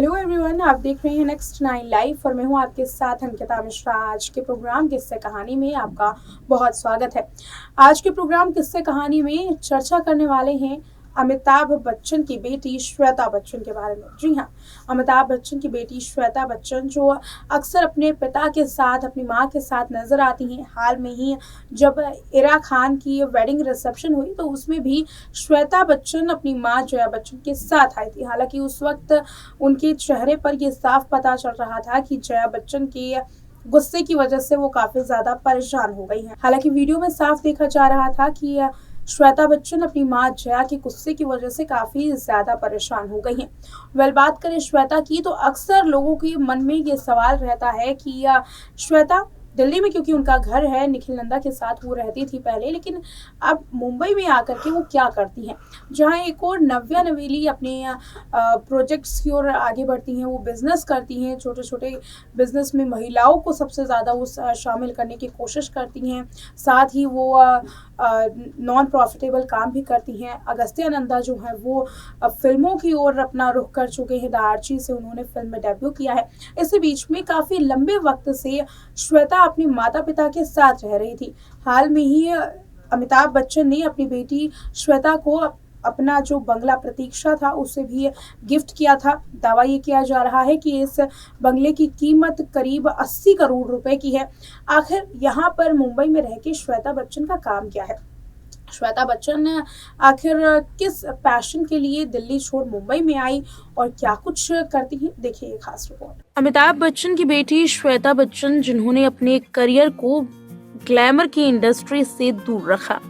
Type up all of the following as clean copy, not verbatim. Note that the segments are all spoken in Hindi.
हेलो एवरीवन, आप देख रहे हैं नेक्स्ट 9 लाइव और मैं हूं आपके साथ अंकिता मिश्रा। आज के प्रोग्राम किस्से कहानी में आपका बहुत स्वागत है। आज के प्रोग्राम किस्से कहानी में चर्चा करने वाले हैं अमिताभ बच्चन की बेटी श्वेता बच्चन के बारे में। जी हाँ, अमिताभ बच्चन की बेटी श्वेता बच्चन जो अक्सर अपने पिता के साथ, अपनी माँ के साथ नजर आती हैं। हाल में ही जब इरा खान की वेडिंग रिसेप्शन हुई तो उसमें भी श्वेता बच्चन अपनी माँ जया बच्चन के साथ आई थी। हालांकि उस वक्त उनके चेहरे पर यह साफ पता चल रहा था कि जया बच्चन के गुस्से की वजह से वो काफी ज्यादा परेशान हो गई हैं। हालांकि वीडियो में साफ देखा जा रहा था कि श्वेता बच्चन अपनी माँ जया के गुस्से की वजह से काफी ज्यादा परेशान हो गई हैं। बात करें श्वेता की तो अक्सर लोगों के मन में ये सवाल रहता है कि श्वेता दिल्ली में, क्योंकि उनका घर है, निखिल नंदा के साथ वो रहती थी पहले, लेकिन अब मुंबई में आकर के वो क्या करती हैं। जहां एक और नव्या नवेली अपने प्रोजेक्ट्स की ओर आगे बढ़ती हैं, वो बिजनेस करती हैं। छोटे छोटे बिजनेस में महिलाओं को सबसे ज़्यादा वो शामिल करने की कोशिश करती हैं। साथ ही वो नॉन प्रॉफिटेबल काम भी करती हैं। अगस्त्या नंदा जो है वो फिल्मों की ओर अपना रुख कर चुके हैं। द आर्ची से उन्होंने फिल्म में डेब्यू किया है। इसी बीच में काफ़ी लंबे वक्त से श्वेता अपने माता पिता के साथ रह रही थी। हाल में ही अमिताभ बच्चन ने अपनी बेटी श्वेता को अपना जो बंगला प्रतीक्षा था उसे भी गिफ्ट किया था। दावा ये किया जा रहा है कि इस बंगले की कीमत करीब 80 करोड़ रुपए की है। आखिर यहाँ पर मुंबई में रह के श्वेता बच्चन का काम क्या है? श्वेता बच्चन आखिर किस पैशन के लिए दिल्ली छोड़ मुंबई में आई और क्या कुछ करती है, देखिए ये खास रिपोर्ट। अमिताभ बच्चन की बेटी श्वेता बच्चन, जिन्होंने अपने करियर को ग्लैमर की इंडस्ट्री से दूर रखा।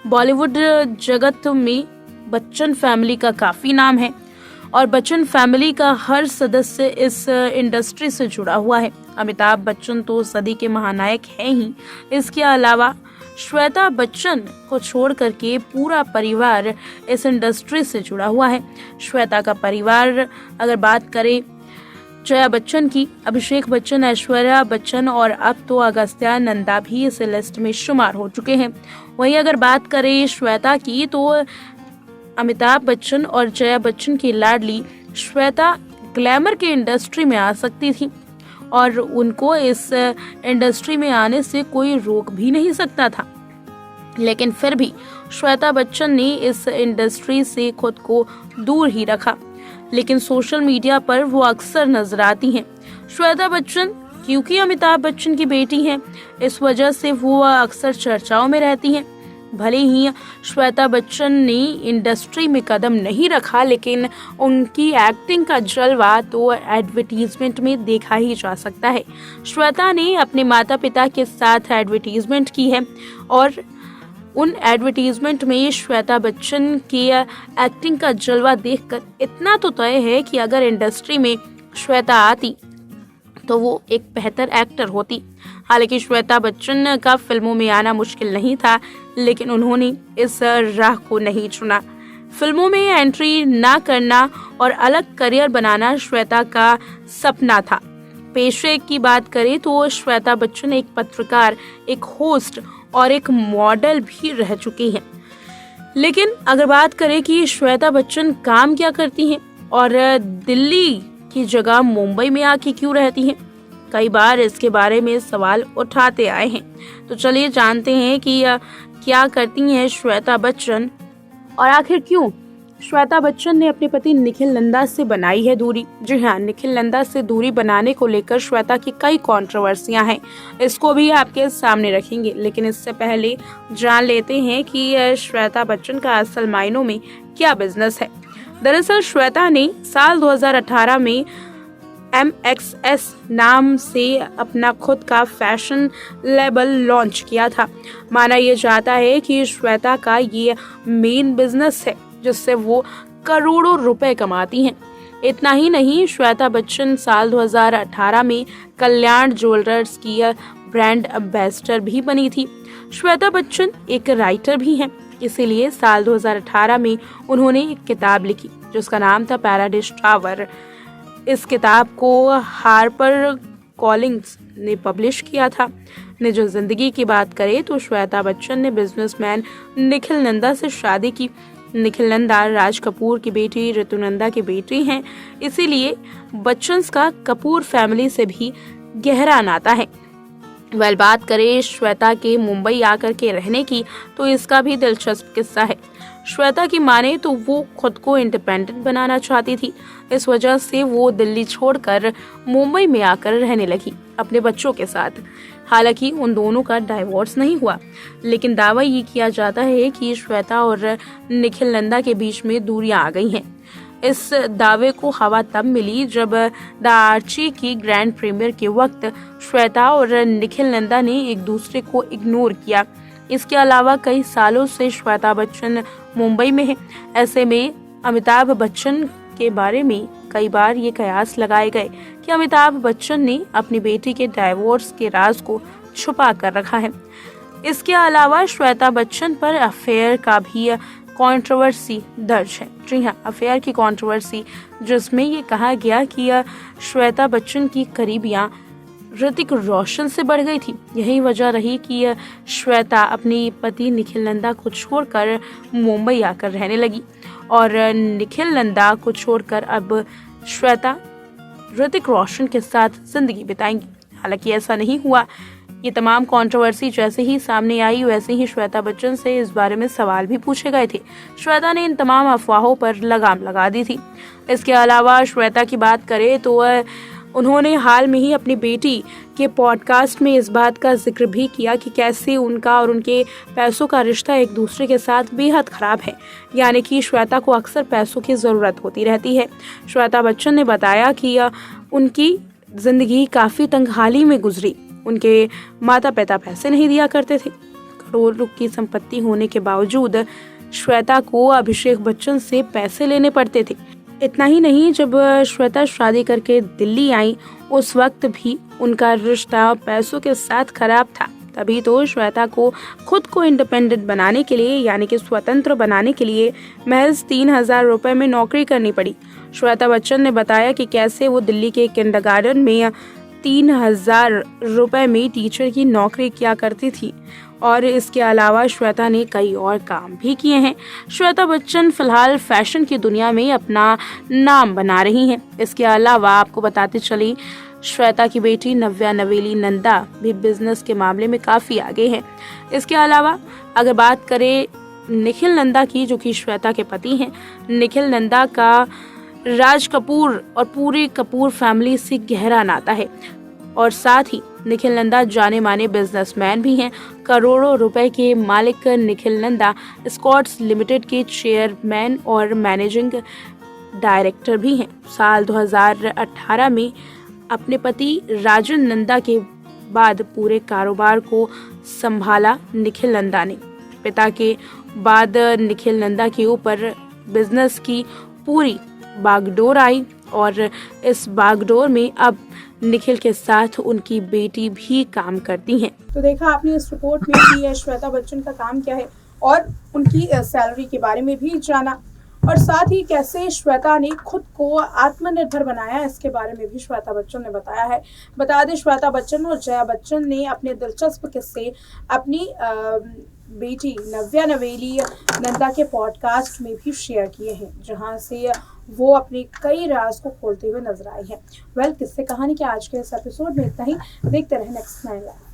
बॉलीवुड जगत में बच्चन फैमिली का काफी नाम है और बच्चन फैमिली का हर सदस्य इस इंडस्ट्री से जुड़ा हुआ है। अमिताभ बच्चन तो सदी के महानायक हैं ही, इसके अलावा श्वेता बच्चन को छोड़ करके पूरा परिवार इस इंडस्ट्री से जुड़ा हुआ है। श्वेता का परिवार अगर बात करें जया बच्चन की, अभिषेक बच्चन, ऐश्वर्या बच्चन और अब तो अगस्त्या नंदा भी इस लिस्ट में शुमार हो चुके हैं। वहीं अगर बात करें श्वेता की तो अमिताभ बच्चन और जया बच्चन की लाडली श्वेता ग्लैमर की इंडस्ट्री में आ सकती थी और उनको इस इंडस्ट्री में आने से कोई रोक भी नहीं सकता था, लेकिन फिर भी श्वेता बच्चन ने इस इंडस्ट्री से खुद को दूर ही रखा। लेकिन सोशल मीडिया पर वो अक्सर नजर आती हैं। श्वेता बच्चन क्योंकि अमिताभ बच्चन की बेटी हैं, इस वजह से वो अक्सर चर्चाओं में रहती हैं। भले ही श्वेता बच्चन ने इंडस्ट्री में कदम नहीं रखा, लेकिन उनकी एक्टिंग का जलवा तो एडवर्टीजमेंट में देखा ही जा सकता है। श्वेता ने अपने माता पिता के साथ एडवर्टीजमेंट की है और उन एडवर्टीजमेंट में श्वेता बच्चन की एक्टिंग का जलवा देखकर इतना तो तय है कि अगर इंडस्ट्री में श्वेता आती तो वो एक बेहतर एक्टर होती। हालांकि श्वेता बच्चन का फिल्मों में आना मुश्किल नहीं था, लेकिन उन्होंने इस राह को नहीं चुना। फिल्मों में एंट्री ना करना और अलग करियर बनाना श्वेता का सपना था। पेशे की बात करें तो श्वेता बच्चन एक पत्रकार, एक होस्ट और एक मॉडल भी रह चुकी हैं। लेकिन अगर बात करें कि श्वेता बच्चन काम क्या करती हैं और दिल्ली की जगह मुंबई में आके क्यों रहती हैं, कई बार इसके बारे में सवाल उठाते आए हैं। तो चलिए जानते हैं कि क्या करती हैं श्वेता बच्चन और आखिर क्यों श्वेता बच्चन ने अपने पति निखिल नंदा से बनाई है दूरी। जी हाँ, निखिल नंदा से दूरी बनाने को लेकर श्वेता की कई कंट्रोवर्सियां हैं, इसको भी आपके सामने रखेंगे। लेकिन इससे पहले जान लेते हैं कि श्वेता बच्चन का असल मायनों में क्या बिजनेस है। दरअसल श्वेता ने साल 2018 में MXS नाम से अपना खुद का फैशन लेबल लॉन्च किया था। माना यह जाता है कि श्वेता का ये मेन बिजनेस है जिससे वो करोड़ों रुपए कमाती हैं। इतना ही नहीं, श्वेता बच्चन साल 2018 में कल्याण ज्वेलर्स की ब्रांड एम्बेसडर भी बनी थी। श्वेता बच्चन एक राइटर भी हैं, इसीलिए साल 2018 में उन्होंने एक किताब लिखी जिसका नाम था पैराडाइज टावर। इस किताब को हार्पर कॉलिंग्स ने पब्लिश किया था। निजी जिंदगी की बात करें तो श्वेता बच्चन ने बिजनेसमैन निखिल नंदा से शादी की। निखिल नंदा राज कपूर की बेटी ऋतु नंदा की बेटी हैं, इसीलिए बच्चन का कपूर फैमिली से भी गहरा नाता है। बात करें श्वेता के मुंबई आकर के रहने की, तो इसका भी दिलचस्प किस्सा है। श्वेता की माने तो वो खुद को इंडिपेंडेंट बनाना चाहती थी, इस वजह से वो दिल्ली छोड़कर मुंबई में आकर रहने लगी अपने बच्चों के साथ। हालांकि उन दोनों का डाइवोर्स नहीं हुआ, लेकिन दावा ये किया जाता है कि श्वेता और निखिल नंदा के बीच में दूरियां आ गई हैं। इस दावे को हवा तब मिली जब द आर्ची की ग्रैंड प्रीमियर के वक्त श्वेता और निखिल नंदा ने एक दूसरे को इग्नोर किया। इसके अलावा कई सालों से श्वेता बच्चन मुंबई में है। ऐसे में अमिताभ बच्चन के बारे में कई बार ये कयास लगाए गए कि अमिताभ बच्चन ने अपनी बेटी के डाइवोर्स के राज को छुपा कर रखा है। इसके अलावा श्वेता बच्चन पर अफेयर का भी कंट्रोवर्सी दर्ज है। जी हाँ, अफेयर की कंट्रोवर्सी, जिसमें ये कहा गया कि श्वेता बच्चन की करीबियां ऋतिक रोशन से बढ़ गई थी। यही वजह रही कि श्वेता अपनी पति निखिल नंदा को छोड़कर मुंबई आकर रहने लगी और निखिल नंदा को छोड़कर अब श्वेता ऋतिक रोशन के साथ जिंदगी बिताएंगी। हालांकि ऐसा नहीं हुआ। ये तमाम कंट्रोवर्सी जैसे ही सामने आई, वैसे ही श्वेता बच्चन से इस बारे में सवाल भी पूछे गए थे। श्वेता ने इन तमाम अफवाहों पर लगाम लगा दी थी। इसके अलावा श्वेता की बात करें तो उन्होंने हाल में ही अपनी बेटी के पॉडकास्ट में इस बात का जिक्र भी किया कि कैसे उनका और उनके पैसों का रिश्ता एक दूसरे के साथ बेहद खराब है, यानी कि श्वेता को अक्सर पैसों की ज़रूरत होती रहती है। श्वेता बच्चन ने बताया कि उनकी ज़िंदगी काफ़ी तंगहाली में गुजरी। उनके माता पिता पैसे नहीं दिया करते थे। करोड़ों की संपत्ति होने के बावजूद श्वेता को अभिषेक बच्चन से पैसे लेने पड़ते थे। इतना ही नहीं, जब श्वेता शादी करके दिल्ली आई, उस वक्त भी उनका रिश्ता पैसों के साथ खराब था। तभी तो श्वेता को खुद को इंडिपेंडेंट बनाने के लिए, यानी कि स्वतंत्र बनाने के लिए महज 3,000 रुपए में नौकरी करनी पड़ी। श्वेता बच्चन ने बताया कि कैसे वो दिल्ली के किंडरगार्टन में 3,000 रुपए में टीचर की नौकरी किया करती थी और इसके अलावा श्वेता ने कई और काम भी किए हैं। श्वेता बच्चन फिलहाल फैशन की दुनिया में अपना नाम बना रही हैं। इसके अलावा आपको बताते चली, श्वेता की बेटी नव्या नवेली नंदा भी बिजनेस के मामले में काफ़ी आगे है। इसके अलावा अगर बात करें निखिल नंदा की, जो कि श्वेता के पति हैं, निखिल नंदा का राज कपूर और पूरी कपूर फैमिली से गहरा नाता है और साथ ही निखिल नंदा जाने माने बिजनेसमैन भी हैं। करोड़ों रुपए के मालिक निखिल नंदा स्कॉट्स लिमिटेड के चेयरमैन और मैनेजिंग डायरेक्टर भी हैं। साल 2018 में अपने पति राजन नंदा के बाद पूरे कारोबार को संभाला निखिल नंदा ने। पिता के बाद निखिल नंदा के ऊपर बिजनेस की पूरी बागडोर आई और इस बागडोर में अब निखिल के साथ उनकी बेटी भी काम करती हैं। तो देखा आपने इस रिपोर्ट में कि श्वेता बच्चन का काम क्या है और उनकी सैलरी के बारे में भी जाना, और साथ ही कैसे श्वेता ने खुद को आत्मनिर्भर बनाया, इसके बारे में भी श्वेता बच्चन ने बताया है। बता दें, श्वेता बच्चन और जया बच्चन ने अपने दिलचस्प किस्से अपनी बेटी नव्या नवेली नंदा के पॉडकास्ट में भी शेयर किए हैं, जहां से वो अपने कई राज को खोलते हुए नजर आई हैं। किस्से कहानी के आज के इस एपिसोड में इतना ही। देखते रहें नेक्स्ट 9 लाइव।